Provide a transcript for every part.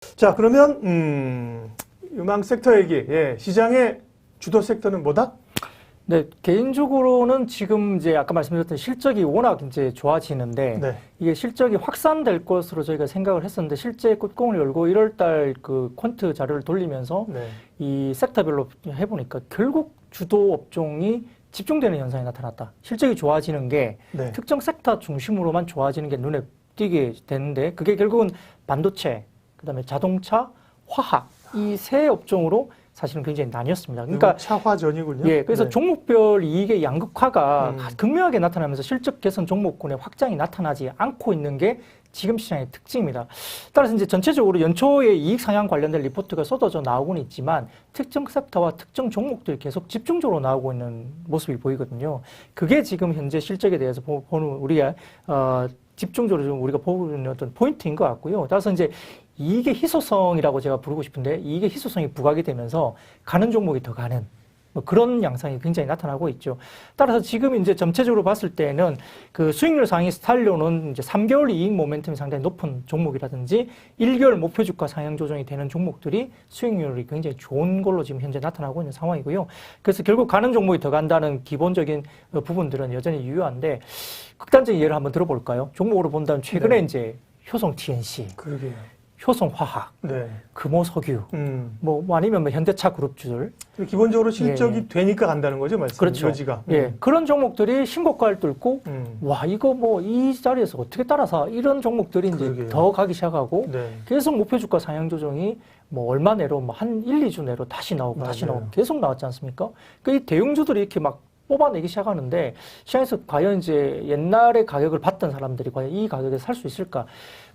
자, 그러면 음악 섹터 얘기. 예, 시장의 주도 섹터는 뭐다? 네, 개인적으로는 지금 이제 아까 말씀드렸던 실적이 워낙 이제 좋아지는데 네. 이게 실적이 확산될 것으로 저희가 생각을 했었는데 실제 뚜껑을 열고 1월 달 그 퀀트 자료를 돌리면서 네. 이 섹터별로 해보니까 결국 주도 업종이 집중되는 현상이 나타났다. 실적이 좋아지는 게 네. 특정 섹터 중심으로만 좋아지는 게 눈에 띄게 되는데 그게 결국은 반도체, 그다음에 자동차, 화학 이 세 업종으로 사실은 굉장히 나뉘었습니다. 그러니까 차화전이군요. 예, 그래서 네. 종목별 이익의 양극화가 극명하게 나타나면서 실적 개선 종목군의 확장이 나타나지 않고 있는 게 지금 시장의 특징입니다. 따라서 이제 전체적으로 연초에 이익 상향 관련된 리포트가 쏟아져 나오고는 있지만 특정 섹터와 특정 종목들이 계속 집중적으로 나오고 있는 모습이 보이거든요. 그게 지금 현재 실적에 대해서 보는 우리가 집중적으로 좀 우리가 보고 있는 어떤 포인트인 것 같고요. 따라서 이제 이익의 희소성이라고 제가 부르고 싶은데 이익의 희소성이 부각이 되면서 가는 종목이 더 가는 뭐 그런 양상이 굉장히 나타나고 있죠. 따라서 지금 이제 전체적으로 봤을 때는 그 수익률 상위 스타일로는 이제 3개월 이익 모멘텀이 상당히 높은 종목이라든지 1개월 목표 주가 상향 조정이 되는 종목들이 수익률이 굉장히 좋은 걸로 지금 현재 나타나고 있는 상황이고요. 그래서 결국 가는 종목이 더 간다는 기본적인 부분들은 여전히 유효한데 극단적인 예를 한번 들어볼까요? 종목으로 본다면 최근에 네. 이제 효성 TNC, 그러게요. 효성화학, 네. 금호석유, 뭐 아니면 뭐 현대차 그룹주들. 기본적으로 실적이 예. 되니까 간다는 거죠, 말씀. 그렇죠. 여지가. 예. 그런 종목들이 신고가를 뚫고, 와, 이거 뭐 이 자리에서 어떻게 따라서 이런 종목들이 이제 그러게요. 더 가기 시작하고, 네. 계속 목표 주가 상향 조정이 뭐 얼마 내로 뭐 한 1, 2주 내로 다시 나오고 다시 맞아요. 나오고 계속 나왔지 않습니까? 그 이 대형주들이 이렇게 막 뽑아내기 시작하는데 시장에서 과연 이제 옛날에 가격을 받던 사람들이 과연 이 가격에 살 수 있을까?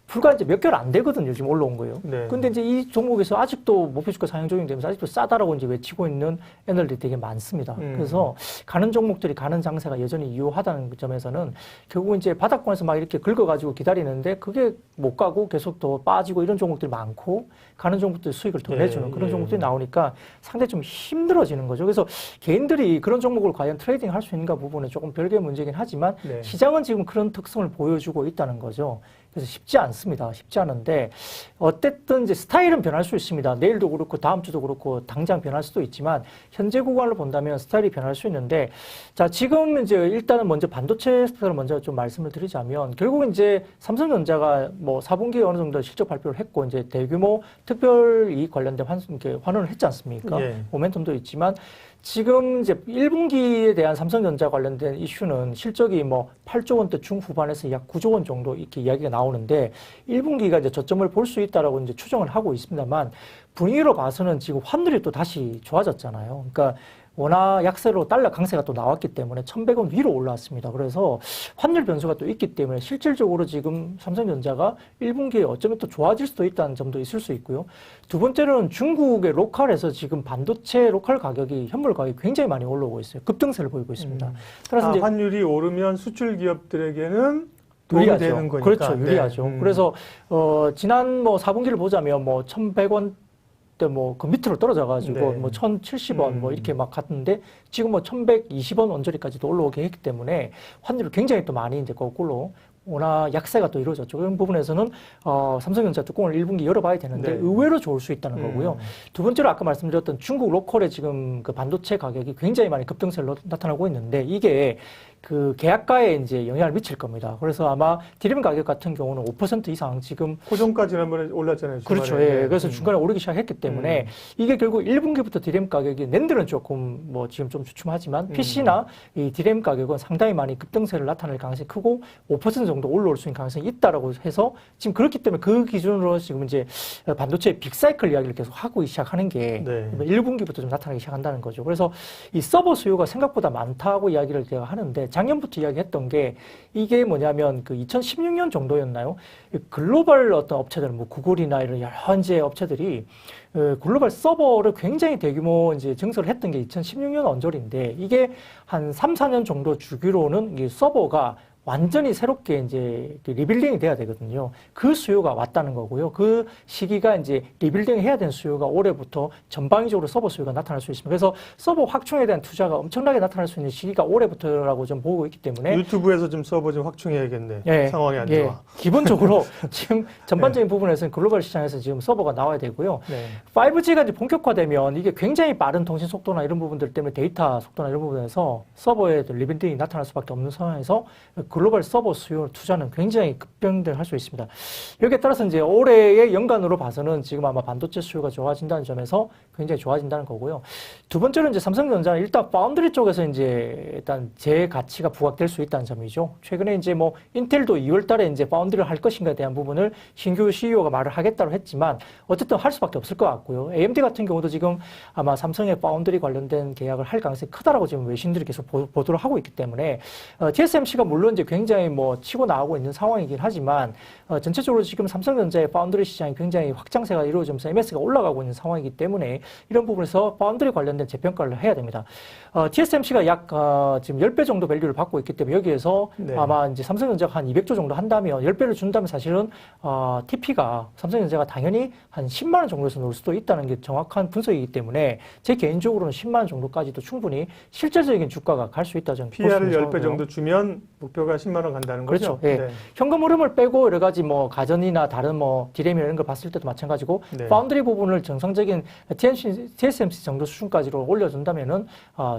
불과 이제 몇 개월 안 되거든요. 지금 올라온 거예요. 네. 근데 이제 이 종목에서 아직도 목표주가 상향 조정되면서 아직도 싸다라고 이제 외치고 있는 애널들이 되게 많습니다. 그래서 가는 종목들이 가는 장세가 여전히 유효하다는 점에서는 결국 이제 바닥권에서 막 이렇게 긁어가지고 기다리는데 그게 못 가고 계속 더 빠지고 이런 종목들이 많고 가는 종목들이 수익을 더 내주는 그런 종목들이 나오니까 상당히 좀 힘들어지는 거죠. 그래서 개인들이 그런 종목을 과연 트레이딩 할 수 있는가 부분은 조금 별개의 문제긴 하지만 네. 시장은 지금 그런 특성을 보여주고 있다는 거죠. 그래서 쉽지 않습니다. 쉽지 않은데 어쨌든 이제 스타일은 변할 수 있습니다. 내일도 그렇고 다음 주도 그렇고 당장 변할 수도 있지만 현재 구간을 본다면 스타일이 변할 수 있는데 자 지금 이제 일단은 먼저 반도체 섹터를 먼저 좀 말씀을 드리자면 결국 이제 삼성전자가 뭐 4분기에 어느 정도 실적 발표를 했고 이제 대규모 특별 이익 관련된 환원을 했지 않습니까? 예. 모멘텀도 있지만 지금 이제 1분기에 대한 삼성전자 관련된 이슈는 실적이 뭐 8조 원대 중후반에서 약 9조 원 정도 이렇게 이야기가 나오는데 1분기가 이제 저점을 볼 수 있다라고 이제 추정을 하고 있습니다만 분위기로 봐서는 지금 환율이 또 다시 좋아졌잖아요. 그러니까 원화 약세로 달러 강세가 또 나왔기 때문에 1,100원 위로 올라왔습니다. 그래서 환율 변수가 또 있기 때문에 실질적으로 지금 삼성전자가 1분기에 어쩌면 또 좋아질 수도 있다는 점도 있을 수 있고요. 두 번째는 중국의 로컬에서 지금 반도체 로컬 가격이 현물 가격이 굉장히 많이 올라오고 있어요. 급등세를 보이고 있습니다. 그래서 이제 환율이 오르면 수출 기업들에게는 도움이 유리하죠. 되는 거니까. 그렇죠. 유리하죠. 네. 그래서 지난 뭐 4분기를 보자면 뭐 1,100원 때 뭐 그 밑으로 떨어져가지고 네. 뭐 1,070원 뭐 이렇게 막 갔는데 지금 뭐 1,120원 언저리까지도 올라오게 했기 때문에 환율을 굉장히 또 많이 이제 거꾸로 원화 약세가 또 이루어졌죠. 그런 부분에서는 삼성전자 뚜껑을 1분기 열어봐야 되는데 네. 의외로 좋을 수 있다는 거고요. 두 번째로 아까 말씀드렸던 중국 로컬의 지금 그 반도체 가격이 굉장히 많이 급등세를 나타나고 있는데 이게 그 계약가에 이제 영향을 미칠 겁니다. 그래서 아마 디램 가격 같은 경우는 5% 이상 지금 고정가 지난번에 올랐잖아요. 주말에. 그렇죠. 예. 그래서 중간에 오르기 시작했기 때문에 이게 결국 1분기부터 디램 가격이 낸들은 조금 뭐 지금 좀 주춤하지만 PC나 이 디램 가격은 상당히 많이 급등세를 나타낼 가능성이 크고 5% 정도 올라올 수 있는 가능성이 있다라고 해서 지금 그렇기 때문에 그 기준으로 지금 이제 반도체 빅사이클 이야기를 계속 하고 시작하는 게 네. 1분기부터 좀 나타나기 시작한다는 거죠. 그래서 이 서버 수요가 생각보다 많다고 이야기를 제가 하는데 작년부터 이야기했던 게 이게 뭐냐면 그 2016년 정도였나요? 글로벌 어떤 업체들, 뭐 구글이나 이런 여러 이제 업체들이 글로벌 서버를 굉장히 대규모 이제 증설을 했던 게 2016년 언저리인데 이게 한 3, 4년 정도 주기로는 이 서버가 완전히 새롭게 이제 리빌딩이 돼야 되거든요. 그 수요가 왔다는 거고요. 그 시기가 이제 리빌딩 해야 되는 수요가 올해부터 전방위적으로 서버 수요가 나타날 수 있습니다. 그래서 서버 확충에 대한 투자가 엄청나게 나타날 수 있는 시기가 올해부터라고 좀 보고 있기 때문에 유튜브에서 좀 서버 좀 확충해야겠네. 예, 상황이 안 예. 좋아. 기본적으로 지금 전반적인 부분에서는 글로벌 시장에서 지금 서버가 나와야 되고요. 네. 5G가 이제 본격화되면 이게 굉장히 빠른 통신 속도나 이런 부분들 때문에 데이터 속도나 이런 부분에서 서버에 리빌딩이 나타날 수밖에 없는 상황에서 글로벌 서버 수요 투자는 굉장히 급변할 수 있습니다. 여기에 따라서 이제 올해의 연간으로 봐서는 지금 아마 반도체 수요가 좋아진다는 점에서 굉장히 좋아진다는 거고요. 두 번째로 이제 삼성전자는 일단 파운드리 쪽에서 이제 일단 제 가치가 부각될 수 있다는 점이죠. 최근에 이제 뭐 인텔도 2월 달에 이제 파운드리를 할 것인가에 대한 부분을 신규 CEO가 말을 하겠다고 했지만 어쨌든 할 수밖에 없을 것 같고요. AMD 같은 경우도 지금 아마 삼성의 파운드리 관련된 계약을 할 가능성이 크다라고 지금 외신들이 계속 보도를 하고 있기 때문에 TSMC가 물론 이제 굉장히 뭐 치고 나가고 있는 상황이긴 하지만 전체적으로 지금 삼성전자의 파운드리 시장이 굉장히 확장세가 이루어지면서 MS가 올라가고 있는 상황이기 때문에 이런 부분에서 파운드리 관련된 재평가를 해야 됩니다. TSMC가 약 지금 10배 정도 밸류를 받고 있기 때문에 여기에서 네. 아마 이제 삼성전자가 한 200조 정도 한다면 10배를 준다면 사실은 TP가 삼성전자가 당연히 한 10만 원 정도에서 놓을 수도 있다는 게 정확한 분석이기 때문에 제 개인적으로는 10만 원 정도까지도 충분히 실질적인 주가가 갈 수 있다 저는 PR을 10배 정도 주면 목표가 10만 원 간다는 거죠. 그렇죠. 예. 네. 현금 흐름을 빼고 여러 가지 뭐 가전이나 다른 뭐 디램이나 이런 걸 봤을 때도 마찬가지고 네. 파운드리 부분을 정상적인 TSMC 정도 수준까지로 올려준다면은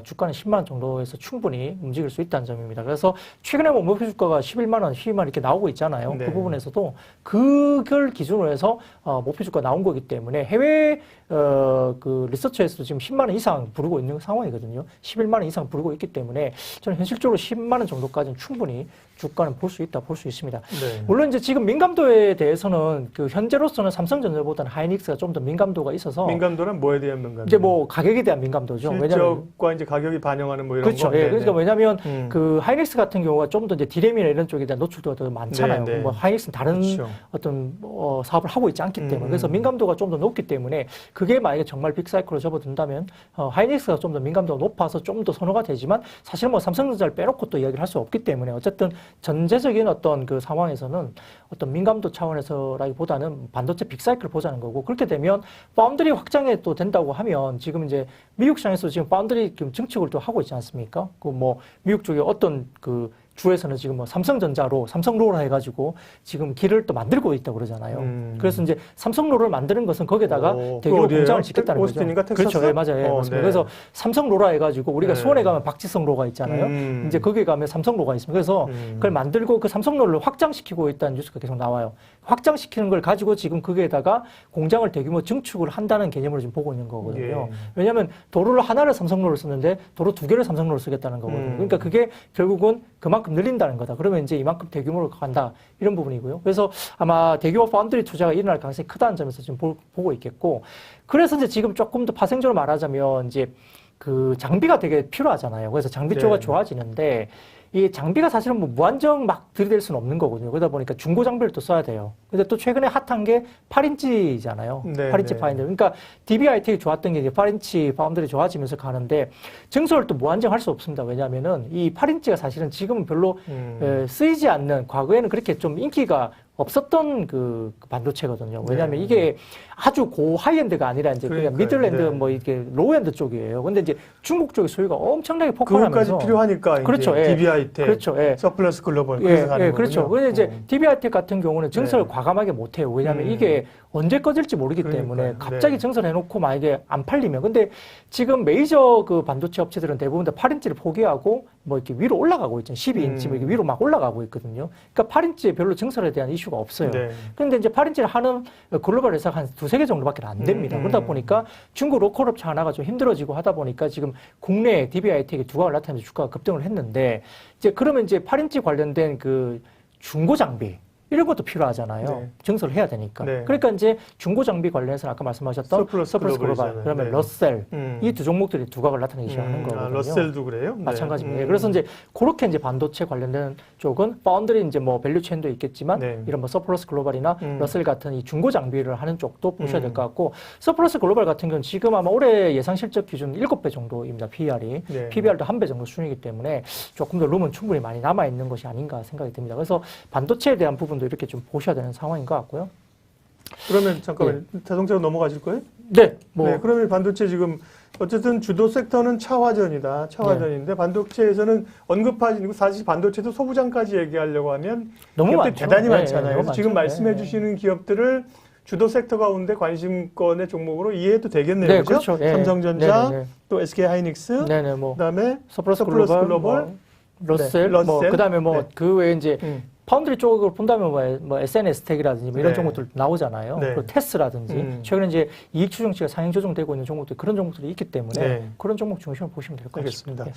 주가는 10만 원 정도에서 충분히 움직일 수 있다는 점입니다. 그래서 최근에 뭐 목표 주가가 11만 원, 12만 원 이렇게 나오고 있잖아요. 네. 그 부분에서도 그걸 기준으로 해서 목표 주가 나온 거기 때문에 해외 그 리서치에서도 지금 10만 원 이상 부르고 있는 상황이거든요. 11만 원 이상 부르고 있기 때문에 저는 현실적으로 10만 원 정도까지는 충분히 주가는 볼 수 있습니다. 네. 물론 이제 지금 민감도에 대해서는 그 현재로서는 삼성전자보다는 하이닉스가 좀 더 민감도가 있어서 민감도는 뭐에 대한 민감도? 이제 뭐 가격에 대한 민감도죠. 실적과 이제 가격이 반영하는 뭐 이런 그렇죠. 거. 예. 그러니까 왜냐하면 음. 그 하이닉스 같은 경우가 좀 더 이제 디램이나 이런 쪽에 대한 노출도가 더 많잖아요. 네, 네. 뭐 하이닉스는 다른 그렇죠. 어떤 사업을 하고 있지 않기 때문에 그래서 민감도가 좀 더 높기 때문에 그게 만약에 정말 빅사이클로 접어든다면 하이닉스가 좀 더 민감도가 높아서 좀 더 선호가 되지만 사실 뭐 삼성전자를 빼놓고 또 이야기를 할 수 없기 때문에 어쨌든 전체적인 어떤 그 상황에서는 어떤 민감도 차원에서라기보다는 반도체 빅사이클을 보자는 거고 그렇게 되면 파운드리 확장에 또 된다고 하면 지금 이제 미국 시장에서 지금 파운드리 증축을 또 하고 있지 않습니까? 그 뭐 미국 쪽에 어떤 그 주에서는 지금 뭐 삼성전자로 삼성로라 해가지고 지금 길을 또 만들고 있다고 그러잖아요. 그래서 이제 삼성로를 만드는 것은 거기다가 대규모 공장을 짓겠다는 거죠. 오스틴인가 텍사스? 그렇죠. 네, 맞아요. 예, 맞습니다. 네. 그래서 삼성로라 해가지고 우리가 네. 수원에 가면 박지성로가 있잖아요. 이제 거기에 가면 삼성로가 있습니다. 그래서 그걸 만들고 그 삼성로를 확장시키고 있다는 뉴스가 계속 나와요. 확장시키는 걸 가지고 지금 거기에다가 공장을 대규모 증축을 한다는 개념으로 지금 보고 있는 거거든요. 예. 왜냐하면 도로를 하나를 삼성로를 쓰는데 도로 두 개를 삼성로를 쓰겠다는 거거든요. 그러니까 그게 결국은 그만큼 늘린다는 거다. 그러면 이제 이만큼 대규모로 간다. 이런 부분이고요. 그래서 아마 대규모 파운드리 투자가 일어날 가능성이 크다는 점에서 지금 보고 있겠고. 그래서 이제 지금 조금 더 파생적으로 말하자면 이제 그 장비가 되게 필요하잖아요. 그래서 장비 쪽가 네. 좋아지는데 이 장비가 사실은 뭐 무한정 막 들이댈 수는 없는 거거든요. 그러다 보니까 중고 장비를 또 써야 돼요. 근데 또 최근에 핫한 게 8인치잖아요. 네, 8인치 네. 파인더. 그러니까 DBIT 좋았던 게 이제 8인치 파운드리 좋아지면서 가는데 증설을 또 무한정 할 수 없습니다. 왜냐하면은 이 8인치가 사실은 지금은 별로 쓰이지 않는 과거에는 그렇게 좀 인기가 없었던 그 반도체거든요. 왜냐하면 네. 이게 아주 고 하이엔드가 아니라 이제 그냥 그러니까요. 미들엔드 네. 뭐 이렇게 로우엔드 쪽이에요. 근데 이제 중국 쪽의 소유가 엄청나게 그것까지 폭발하면서 필요하니까 그렇죠. 이제 예. DBI텍, 그렇죠. 예. 서플러스 글로벌 예, 그래서 가는 예, 거군요. 그렇죠. 그런데 이제 DBI텍 같은 경우는 증설을 네. 과감하게 못 해요. 왜냐하면 이게 언제 꺼질지 모르기 때문에 그러니까요. 갑자기 네. 증설해놓고 만약에 안 팔리면 근데 지금 메이저 그 반도체 업체들은 대부분 다 8인치를 포기하고 뭐 이렇게 위로 올라가고 있잖아요. 12인치 뭐 이렇게 위로 막 올라가고 있거든요. 그러니까 8인치에 별로 증설에 대한 이슈가 없어요. 네. 그런데 이제 8인치를 하는 글로벌 회사가 한 두세 개 정도밖에 안 됩니다. 그러다 보니까 중국 로컬 업체 하나가 좀 힘들어지고 하다 보니까 지금 국내 DBI텍이 두각을 나타내면서 주가가 급등을 했는데 이제 그러면 이제 8인치 관련된 그 중고 장비 이런 것도 필요하잖아요. 네. 증설을 해야 되니까. 네. 그러니까 이제 중고 장비 관련해서는 아까 말씀하셨던 서플러스 글로벌, 글로벌이잖아요. 그다음에 네. 러셀 이 두 종목들이 두각을 나타내기 시작하는 거거든요. 아, 러셀도 그래요? 네. 마찬가지입니다. 그래서 이제 그렇게 이제 반도체 관련된 쪽은 파운드리 이제 뭐 밸류체인도 있겠지만 네. 이런 뭐 서플러스 글로벌이나 러셀 같은 이 중고 장비를 하는 쪽도 보셔야 될 것 같고 서플러스 글로벌 같은 경우는 지금 아마 올해 예상 실적 기준 7배 정도입니다. PER이. 네. PBR도 1배 정도 수준이기 때문에 조금 더 룸은 충분히 많이 남아 있는 것이 아닌가 생각이 듭니다. 그래서 반도체에 대한 부분도 이렇게 좀 보셔야 되는 상황인 것 같고요. 그러면 잠깐만 자동차로 넘어가실 거예요? 네, 뭐 네, 그러면 반도체 지금 어쨌든 주도 섹터는 차화전이다. 차화전인데 반도체에서는 언급하신 사실 반도체도 소부장까지 얘기하려고 하면 너무 기업들이 많죠. 대단히 네, 많잖아요. 너무 그래서 지금 많죠. 말씀해 네. 주시는 기업들을 주도 섹터 가운데 관심권의 종목으로 이해해도 되겠네요. 네, 그렇죠? 그렇죠. 예. 삼성전자, 네네네. 또 SK하이닉스, 네네, 뭐 그다음에 서플러스 서플러스 글로벌, 글로벌, 뭐 러셀, 네, 뭐 러셀. 그다음에 뭐 네. 그 외에 이제 파운드리 쪽으로 본다면 뭐 SNS 텍이라든지 뭐 이런 네. 종목들 나오잖아요. 네. 그리고 테스라든지 최근에 이제 이익 추정치가 상향 조정되고 있는 종목들 그런 종목들이 있기 때문에 네. 그런 종목 중심으로 보시면 될 것 알겠습니다. 같습니다.